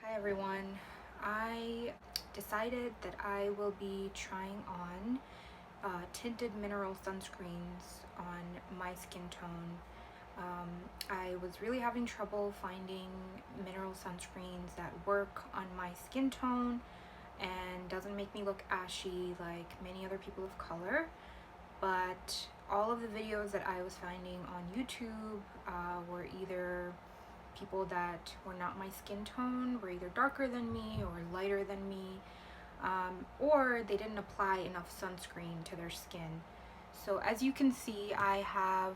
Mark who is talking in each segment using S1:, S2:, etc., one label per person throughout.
S1: Hi everyone. I decided that I will be trying on tinted mineral sunscreens on my skin tone. I was really having trouble finding mineral sunscreens that work on my skin tone and doesn't make me look ashy like many other people of color. But all of the videos that I was finding on YouTube were either people that were not my skin tone, were either darker than me or lighter than me, or they didn't apply enough sunscreen to their skin. So as you can see, I have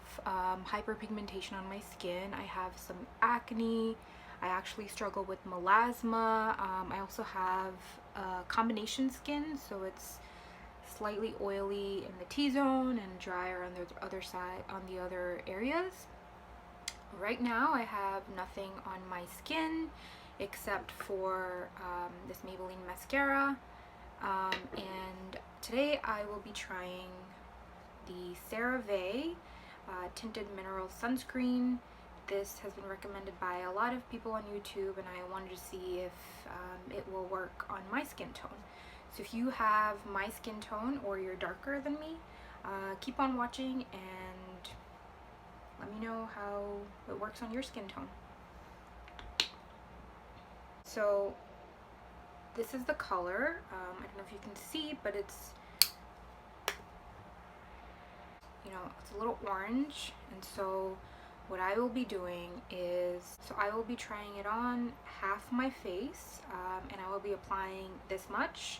S1: hyperpigmentation on my skin. I have some acne. I actually struggle with melasma. I also have combination skin, so it's slightly oily in the T-zone and drier on the other side, on the other areas. Right now I have nothing on my skin except for this Maybelline mascara, and today I will be trying the CeraVe Tinted Mineral Sunscreen. This has been recommended by a lot of people on YouTube, and I wanted to see if it will work on my skin tone. So if you have my skin tone or you're darker than me, keep on watching and let me know how it works on your skin tone. So this is the color. I don't know if you can see, but it's, it's a little orange. And so what I will be doing is, I will be trying it on half my face, and I will be applying this much.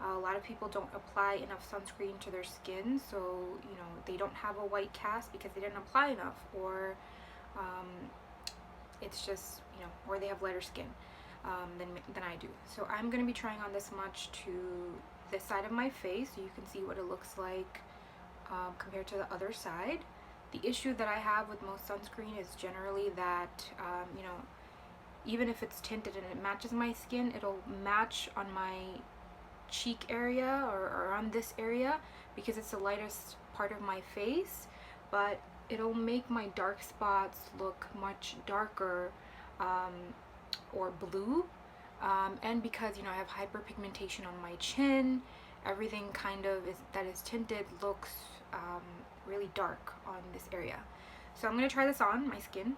S1: A lot of people don't apply enough sunscreen to their skin, so they don't have a white cast because they didn't apply enough, or it's just or they have lighter skin than I do. So I'm going to be trying on this much to this side of my face so you can see what it looks like compared to the other side. The issue that I have with most sunscreen is generally that even if it's tinted and it matches my skin, it'll match on my cheek area or on this area because it's the lightest part of my face, but it'll make my dark spots look much darker or blue, and because I have hyperpigmentation on my chin, everything that is tinted looks really dark on this area. So I'm going to try this on my skin.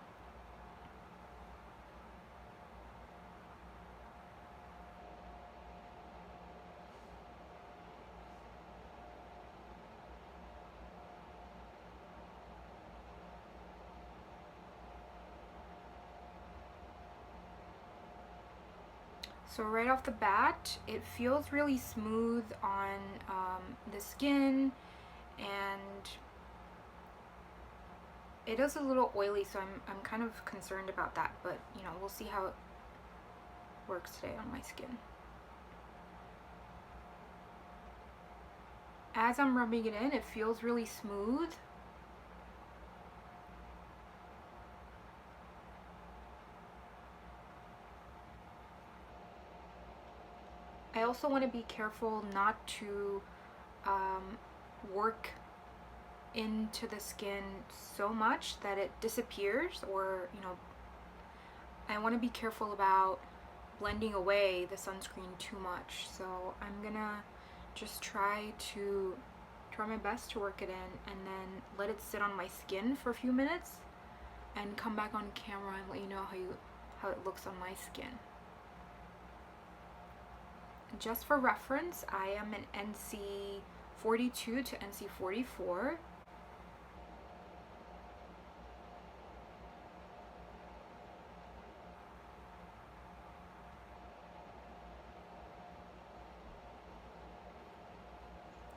S1: So right off the bat, it feels really smooth on the skin, and it is a little oily, so I'm kind of concerned about that, but we'll see how it works today on my skin. As I'm rubbing it in, it feels really smooth. I also want to be careful not to work into the skin so much that it disappears, or I want to be careful about blending away the sunscreen too much. So I'm gonna just try my best to work it in and then let it sit on my skin for a few minutes and come back on camera and let you know how it looks on my skin. Just for reference, I am an NC 42 to NC 44.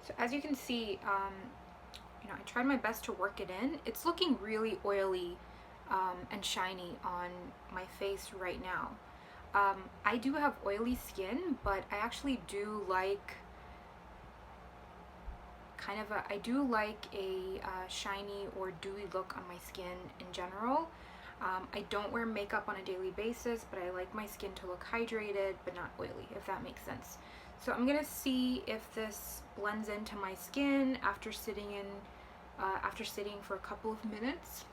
S1: So as you can see, I tried my best to work it in. It's looking really oily and shiny on my face right now. I do have oily skin, but I actually do like I do like a shiny or dewy look on my skin in general. I don't wear makeup on a daily basis, but I like my skin to look hydrated but not oily, if that makes sense. So I'm gonna see if this blends into my skin after sitting for a couple of minutes.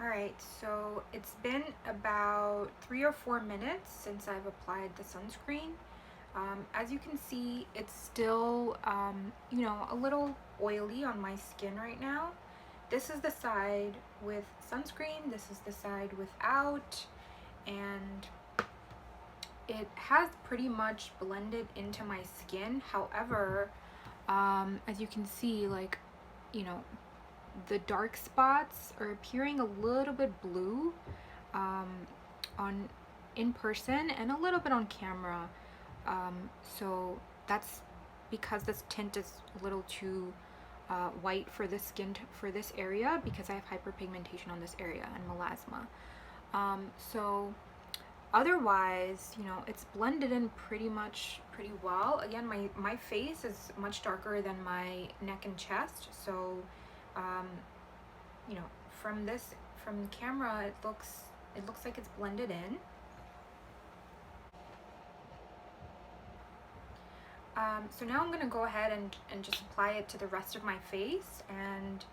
S1: Alright, so it's been about 3 or 4 minutes since I've applied the sunscreen. As you can see, it's still, a little oily on my skin right now. This is the side with sunscreen, this is the side without, and it has pretty much blended into my skin. However, as you can see, like, the dark spots are appearing a little bit blue on in person and a little bit on camera. So that's because this tint is a little too white for this skin for this area, because I have hyperpigmentation on this area and melasma. So otherwise, it's blended in pretty well. Again, my face is much darker than my neck and chest, so from camera it looks like it's blended in. So now I'm gonna go ahead and just apply it to the rest of my face, and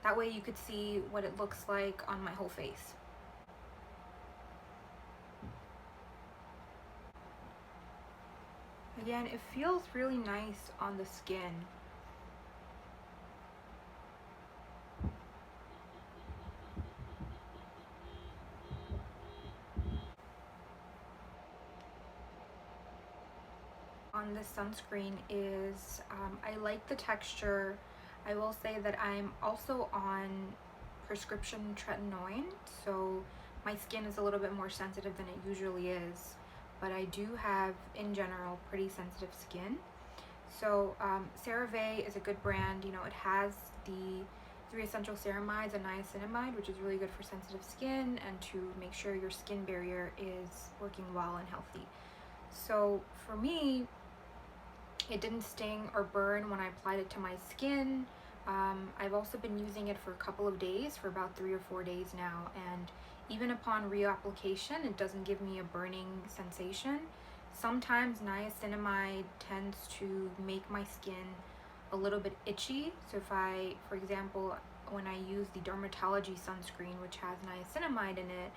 S1: that way you could see what it looks like on my whole face. Again, it feels really nice on the skin. On this sunscreen is, I like the texture. I will say that I'm also on prescription tretinoin, so my skin is a little bit more sensitive than it usually is, but I do have, in general, pretty sensitive skin. So CeraVe is a good brand. It has the 3 essential ceramides and niacinamide, which is really good for sensitive skin and to make sure your skin barrier is working well and healthy. So for me, it didn't sting or burn when I applied it to my skin. I've also been using it for a couple of days, for about 3 or 4 days now, and even upon reapplication, it doesn't give me a burning sensation. Sometimes niacinamide tends to make my skin a little bit itchy. So if I, for example, when I use the dermatology sunscreen, which has niacinamide in it,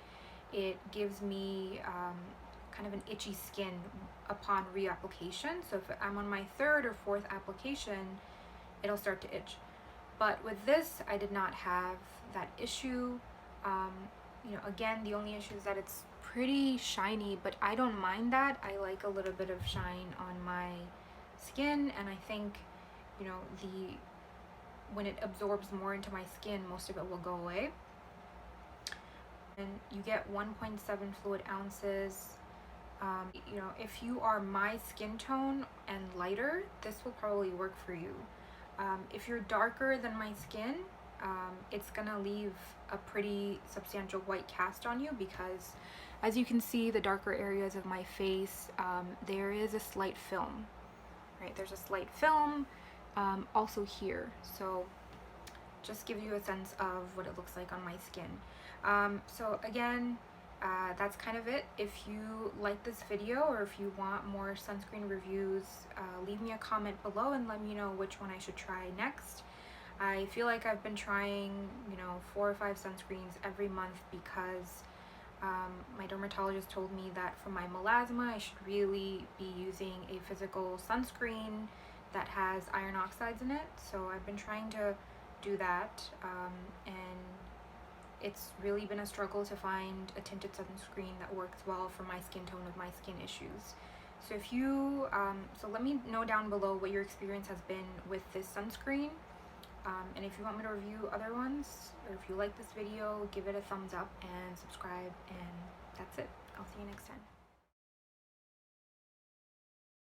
S1: it gives me kind of an itchy skin upon reapplication. So if I'm on my 3rd or 4th application, it'll start to itch. But with this, I did not have that issue. Again, the only issue is that it's pretty shiny, but I don't mind that. I like a little bit of shine on my skin, and I think, when it absorbs more into my skin, most of it will go away. And you get 1.7 fluid ounces. If you are my skin tone and lighter, this will probably work for you. If you're darker than my skin, it's gonna leave a pretty substantial white cast on you, because as you can see, the darker areas of my face, there is a slight film, right? There's a slight film also here, so just gives you a sense of what it looks like on my skin. So again, that's kind of it. If you like this video, or if you want more sunscreen reviews, leave me a comment below and let me know which one I should try next. I feel like I've been trying 4 or 5 sunscreens every month, because my dermatologist told me that for my melasma I should really be using a physical sunscreen that has iron oxides in it. So I've been trying to do that, and it's really been a struggle to find a tinted sunscreen that works well for my skin tone with my skin issues. So if you, so let me know down below what your experience has been with this sunscreen. And if you want me to review other ones, or if you like this video, give it a thumbs up and subscribe, and that's it. I'll see you next time.